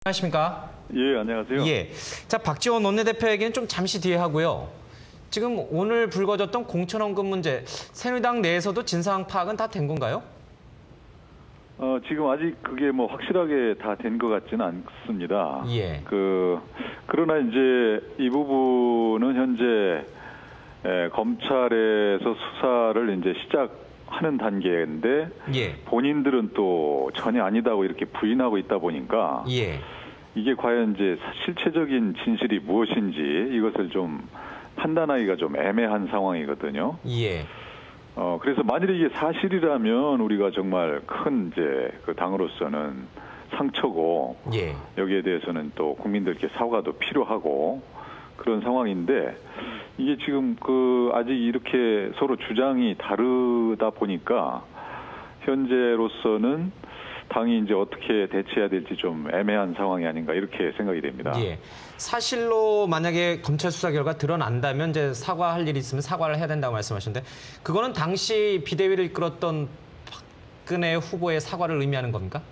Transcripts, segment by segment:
안녕하십니까? 예, 안녕하세요. 예. 자, 박지원 원내대표 얘기는 좀 잠시 뒤에 하고요. 지금 오늘 불거졌던 공천원금 문제, 새누리당 내에서도 진상 파악은 다 된 건가요? 지금 아직 그게 뭐 확실하게 다 된 것 같지는 않습니다. 예. 그러나 이제 이 부분은 현재 검찰에서 수사를 이제 시작하는 단계인데 예. 본인들은 또 전혀 아니다고 이렇게 부인하고 있다 보니까 예. 이게 과연 이제 실체적인 진실이 무엇인지 이것을 좀 판단하기가 좀 애매한 상황이거든요. 예. 그래서 만일에 이게 사실이라면 우리가 정말 큰 이제 그 당으로서는 상처고 예. 여기에 대해서는 또 국민들께 사과도 필요하고 그런 상황인데 이게 지금 아직 이렇게 서로 주장이 다르다 보니까 현재로서는 당이 이제 어떻게 대처해야 될지 좀 애매한 상황이 아닌가 이렇게 생각이 됩니다. 예. 사실로 만약에 검찰 수사 결과 드러난다면 이제 사과할 일이 있으면 사과를 해야 된다고 말씀하셨는데 그거는 당시 비대위를 이끌었던 박근혜 후보의 사과를 의미하는 겁니까?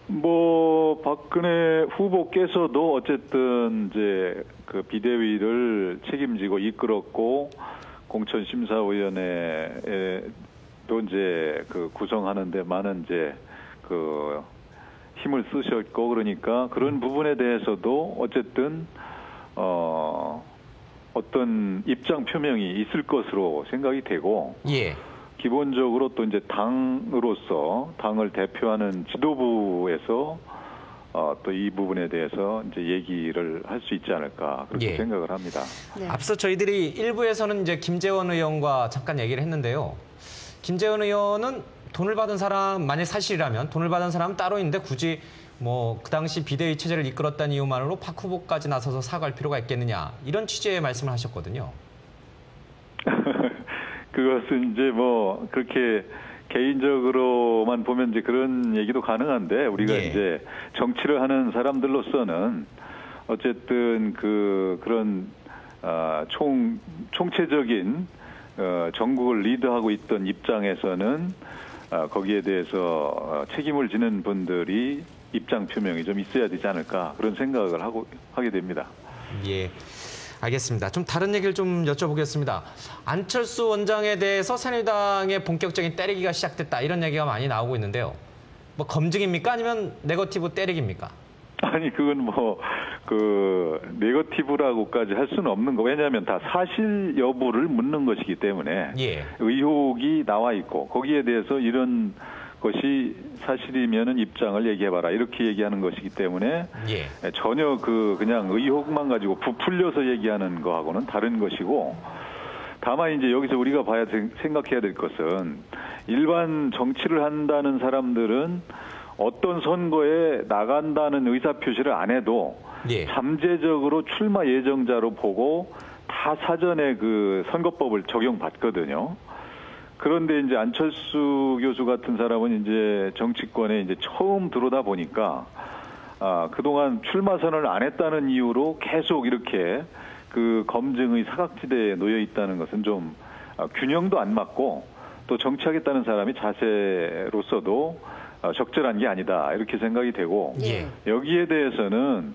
뭐 박근혜 후보께서도 어쨌든 이제 그 비대위를 책임지고 이끌었고 공천심사위원회도 이제 그 구성하는데 많은 이제 그 힘을 쓰셨고 그러니까 그런 부분에 대해서도 어쨌든 어떤 입장 표명이 있을 것으로 생각이 되고 예. 기본적으로 또 이제 당으로서 당을 대표하는 지도부에서 또 이 부분에 대해서 이제 얘기를 할 수 있지 않을까 그렇게 예. 생각을 합니다. 네. 앞서 저희들이 일부에서는 이제 김재원 의원과 잠깐 얘기를 했는데요. 김재원 의원은 돈을 받은 사람, 만약 사실이라면 돈을 받은 사람은 따로 있는데 굳이 뭐 그 당시 비대위 체제를 이끌었다는 이유만으로 박 후보까지 나서서 사과할 필요가 있겠느냐 이런 취지의 말씀을 하셨거든요. 그것은 이제 뭐 그렇게 개인적으로만 보면 이제 그런 얘기도 가능한데 우리가 예. 이제 정치를 하는 사람들로서는 어쨌든 그런 총체적인 전국을 리드하고 있던 입장에서는 거기에 대해서 책임을 지는 분들이 입장 표명이 좀 있어야 되지 않을까 그런 생각을 하게 됩니다. 예. 알겠습니다. 좀 다른 얘기를 좀 여쭤보겠습니다. 안철수 원장에 대해서 새누리당의 본격적인 때리기가 시작됐다 이런 얘기가 많이 나오고 있는데요. 뭐 검증입니까? 아니면 네거티브 때리기입니까? 아니 그건 뭐 네거티브라고까지 할 수는 없는 거. 왜냐하면 다 사실 여부를 묻는 것이기 때문에 예. 의혹이 나와 있고 거기에 대해서 이런 것이 사실이면은 입장을 얘기해봐라 이렇게 얘기하는 것이기 때문에 예. 전혀 그냥 의혹만 가지고 부풀려서 얘기하는 거하고는 다른 것이고 다만 이제 여기서 우리가 생각해야 될 것은 일반 정치를 한다는 사람들은 어떤 선거에 나간다는 의사표시를 안 해도 예. 잠재적으로 출마 예정자로 보고 다 사전에 그 선거법을 적용받거든요. 그런데 이제 안철수 교수 같은 사람은 이제 정치권에 이제 처음 들어오다 보니까 그동안 출마 선언을 안 했다는 이유로 계속 이렇게 그 검증의 사각지대에 놓여 있다는 것은 좀 균형도 안 맞고 또 정치하겠다는 사람이 자세로서도 적절한 게 아니다 이렇게 생각이 되고 예. 여기에 대해서는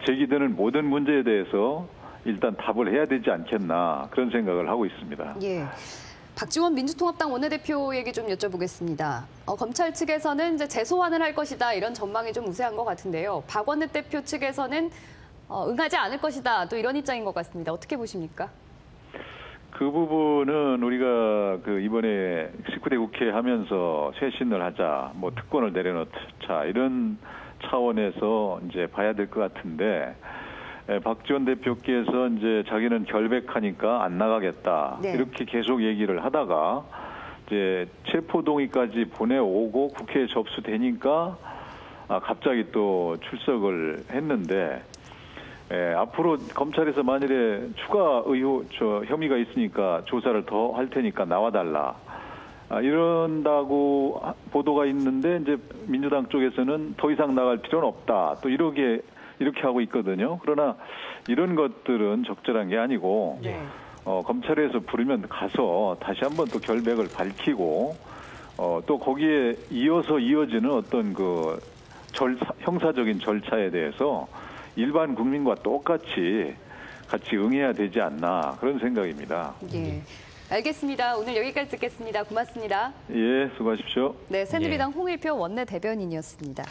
제기되는 모든 문제에 대해서 일단 답을 해야 되지 않겠나 그런 생각을 하고 있습니다. 예. 박지원 민주통합당 원내대표 얘기 좀 여쭤보겠습니다. 검찰 측에서는 이제 재소환을 할 것이다 이런 전망이 좀 우세한 것 같은데요. 박 원내대표 측에서는 응하지 않을 것이다 또 이런 입장인 것 같습니다. 어떻게 보십니까? 그 부분은 우리가 이번에 19대 국회 하면서 쇄신을 하자, 뭐 특권을 내려놓자 이런 차원에서 이제 봐야 될 것 같은데 박지원 대표께서 이제 자기는 결백하니까 안 나가겠다 네. 이렇게 계속 얘기를 하다가 이제 체포동의까지 보내오고 국회에 접수되니까 갑자기 또 출석을 했는데 앞으로 검찰에서 만일에 추가 혐의가 있으니까 조사를 더 할 테니까 나와달라. 이런다고 보도가 있는데 이제 민주당 쪽에서는 더 이상 나갈 필요는 없다. 또 이렇게 하고 있거든요. 그러나 이런 것들은 적절한 게 아니고 네. 검찰에서 부르면 가서 다시 한번 또 결백을 밝히고 또 거기에 이어지는 어떤 형사적인 절차에 대해서 일반 국민과 똑같이 같이 응해야 되지 않나 그런 생각입니다. 예. 알겠습니다. 오늘 여기까지 듣겠습니다. 고맙습니다. 예, 수고하십시오. 네, 새누리당 홍일표 원내대변인이었습니다.